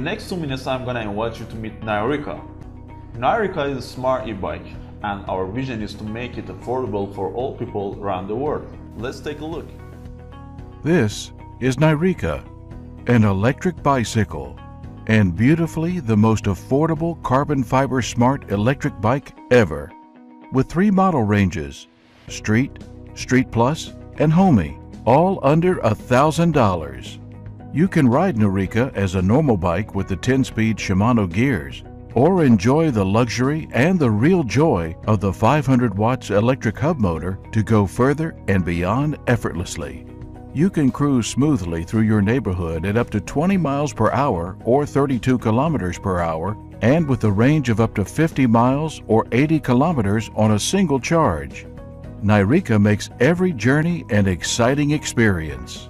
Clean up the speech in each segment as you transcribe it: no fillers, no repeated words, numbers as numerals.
In next 2 minutes I'm gonna invite you to meet Norika. Norika is a smart e-bike and our vision is to make it affordable for all people around the world. Let's take a look. This is Norika, an electric bicycle, and beautifully the most affordable carbon fiber smart electric bike ever. With 3 model ranges, Street, Street Plus, and Homey, all under $1,000. You can ride Norika as a normal bike with the 10-speed Shimano gears, or enjoy the luxury and the real joy of the 500 watts electric hub motor to go further and beyond effortlessly. You can cruise smoothly through your neighborhood at up to 20 miles per hour or 32 kilometers per hour, and with a range of up to 50 miles or 80 kilometers on a single charge. Norika makes every journey an exciting experience.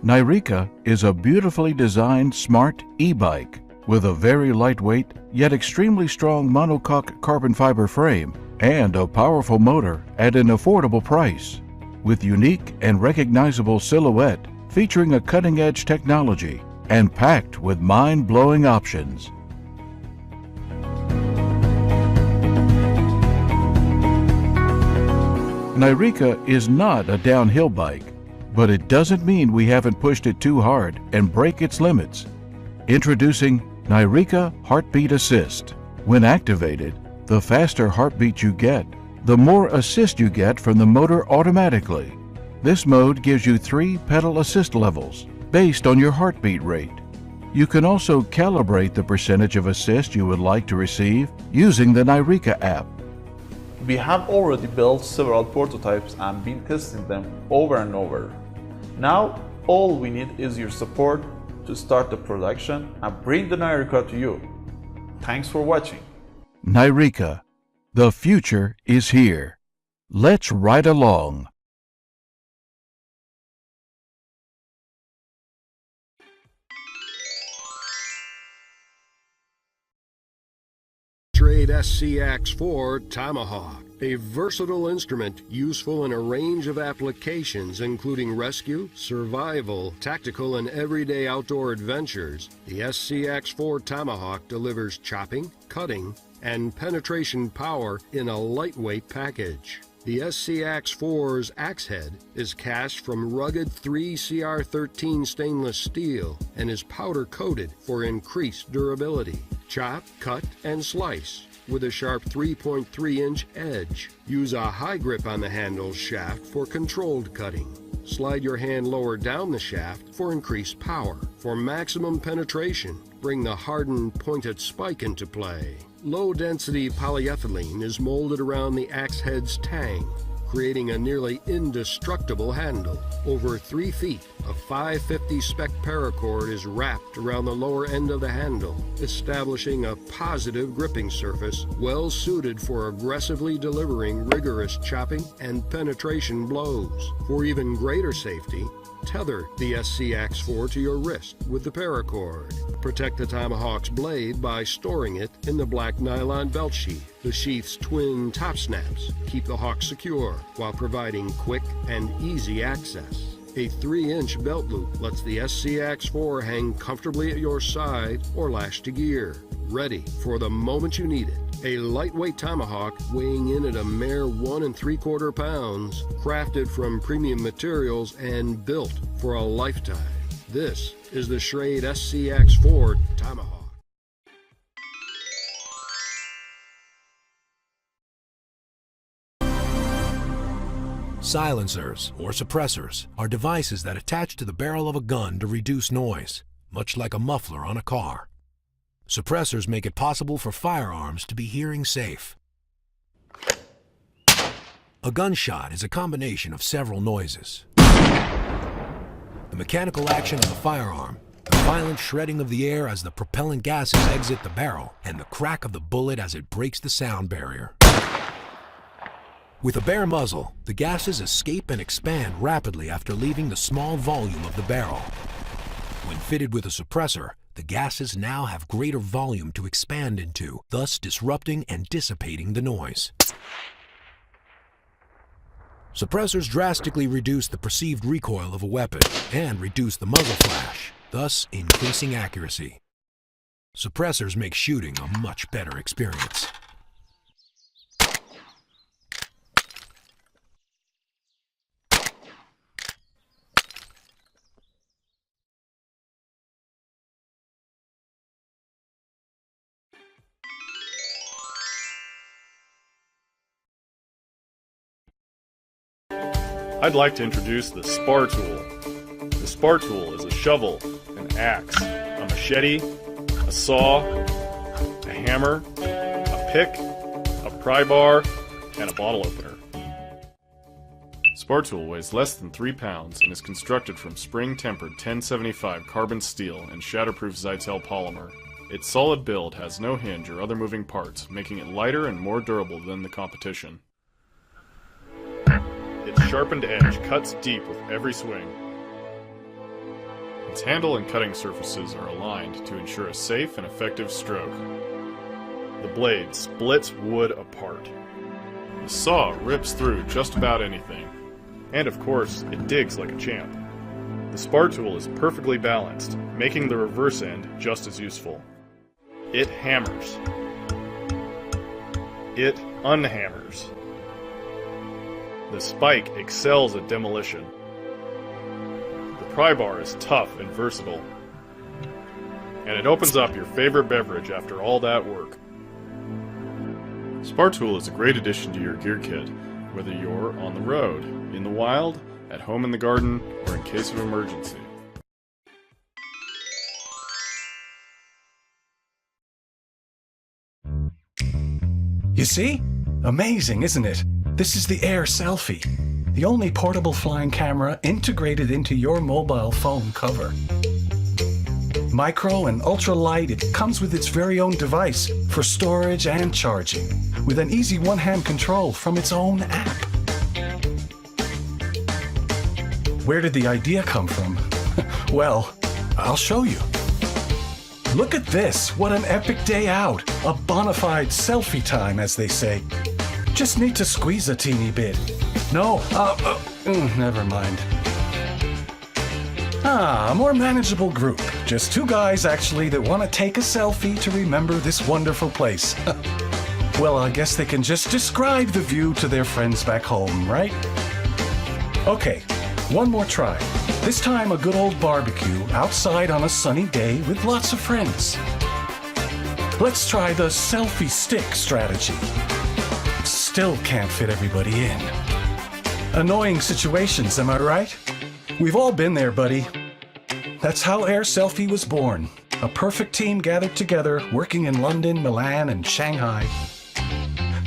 Norika is a beautifully designed smart e-bike with a very lightweight yet extremely strong monocoque carbon fiber frame and a powerful motor at an affordable price, with unique and recognizable silhouette featuring a cutting-edge technology and packed with mind-blowing options. Norika is not a downhill bike, but it doesn't mean we haven't pushed it too hard and break its limits. Introducing Norika Heartbeat Assist. When activated, the faster heartbeat you get, the more assist you get from the motor automatically. This mode gives you 3 pedal assist levels based on your heartbeat rate. You can also calibrate the percentage of assist you would like to receive using the Norika app. We have already built several prototypes and been testing them over and over. Now all we need is your support to start the production and bring the Norika to you. Thanks for watching. Norika, the future is here. Let's ride along. Trade SCX4 Tomahawk, a versatile instrument useful in a range of applications including rescue, survival, tactical, and everyday outdoor adventures. The SCX4 Tomahawk delivers chopping, cutting, and penetration power in a lightweight package. The SCX4's axe head is cast from rugged 3CR13 stainless steel and is powder coated for increased durability. Chop, cut, and slice with a sharp 3.3-inch edge. Use a high grip on the handle's shaft for controlled cutting. Slide your hand lower down the shaft for increased power. For maximum penetration, bring the hardened pointed spike into play. Low-density polyethylene is molded around the axe head's tang, creating a nearly indestructible handle. Over 3 feet of 550 spec paracord is wrapped around the lower end of the handle, establishing a positive gripping surface well suited for aggressively delivering rigorous chopping and penetration blows. For even greater safety, tether the SCX4 to your wrist with the paracord. Protect the Tomahawk's blade by storing it in the black nylon belt sheath. The sheath's twin top snaps keep the Hawk secure while providing quick and easy access. A 3-inch belt loop lets the SCX4 hang comfortably at your side or lash to gear, ready for the moment you need it. A lightweight Tomahawk weighing in at a mere 1 3/4 pounds, crafted from premium materials and built for a lifetime. This is the Schrade SCX4 Tomahawk. Silencers, or suppressors, are devices that attach to the barrel of a gun to reduce noise, much like a muffler on a car. Suppressors make it possible for firearms to be hearing safe. A gunshot is a combination of several noises. The mechanical action of the firearm, the violent shredding of the air as the propellant gases exit the barrel, and the crack of the bullet as it breaks the sound barrier. With a bare muzzle, the gases escape and expand rapidly after leaving the small volume of the barrel. When fitted with a suppressor, the gases now have greater volume to expand into, thus disrupting and dissipating the noise. Suppressors drastically reduce the perceived recoil of a weapon and reduce the muzzle flash, thus increasing accuracy. Suppressors make shooting a much better experience. I'd like to introduce the Spar tool. The Spar tool is a shovel, an axe, a machete, a saw, a hammer, a pick, a pry bar, and a bottle opener. Spar tool weighs less than 3 pounds and is constructed from spring-tempered 1075 carbon steel and shatterproof Zytel polymer. Its solid build has no hinge or other moving parts, making it lighter and more durable than the competition. Its sharpened edge cuts deep with every swing. Its handle and cutting surfaces are aligned to ensure a safe and effective stroke. The blade splits wood apart. The saw rips through just about anything. And of course, it digs like a champ. The Spar tool is perfectly balanced, making the reverse end just as useful. It hammers. It unhammers. The spike excels at demolition. The pry bar is tough and versatile. And it opens up your favorite beverage after all that work. Spar tool is a great addition to your gear kit, whether you're on the road, in the wild, at home in the garden, or in case of emergency. You see? Amazing, isn't it? This is the Air Selfie, the only portable flying camera integrated into your mobile phone cover. Micro and ultra light, it comes with its very own device for storage and charging, with an easy one-hand control from its own app. Where did the idea come from? Well, I'll show you. Look at this, what an epic day out. A bona fide selfie time, as they say. Just need to squeeze a teeny bit. No, never mind. A more manageable group. Just 2 guys, actually, that want to take a selfie to remember this wonderful place. Well, I guess they can just describe the view to their friends back home, right? Okay, one more try. This time a good old barbecue outside on a sunny day with lots of friends. Let's try the selfie stick strategy. Still can't fit everybody in. Annoying situations, am I right? We've all been there, buddy. That's how Air Selfie was born. A perfect team gathered together, working in London, Milan, and Shanghai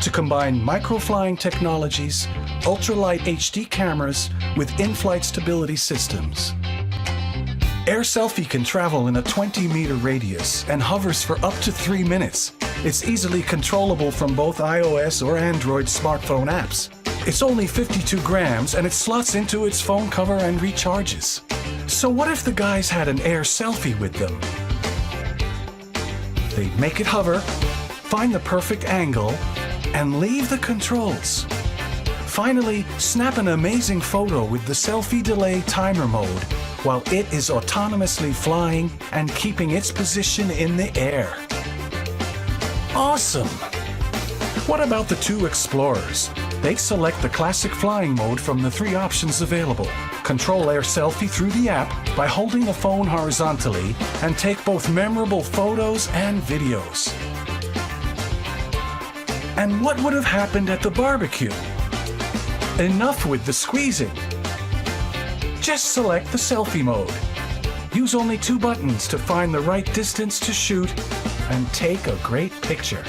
to combine microflying technologies, ultralight HD cameras with in-flight stability systems. Air Selfie can travel in a 20-meter radius and hovers for up to 3 minutes. It's easily controllable from both iOS or Android smartphone apps. It's only 52 grams and it slots into its phone cover and recharges. So what if the guys had an Air Selfie with them? They'd make it hover, find the perfect angle, and leave the controls. Finally, snap an amazing photo with the selfie delay timer mode while it is autonomously flying and keeping its position in the air. Awesome! What about the 2 explorers? They'd select the classic flying mode from the 3 options available. Control Air Selfie through the app by holding the phone horizontally and take both memorable photos and videos. And what would have happened at the barbecue? Enough with the squeezing. Just select the selfie mode. Use only 2 buttons to find the right distance to shoot and take a great picture.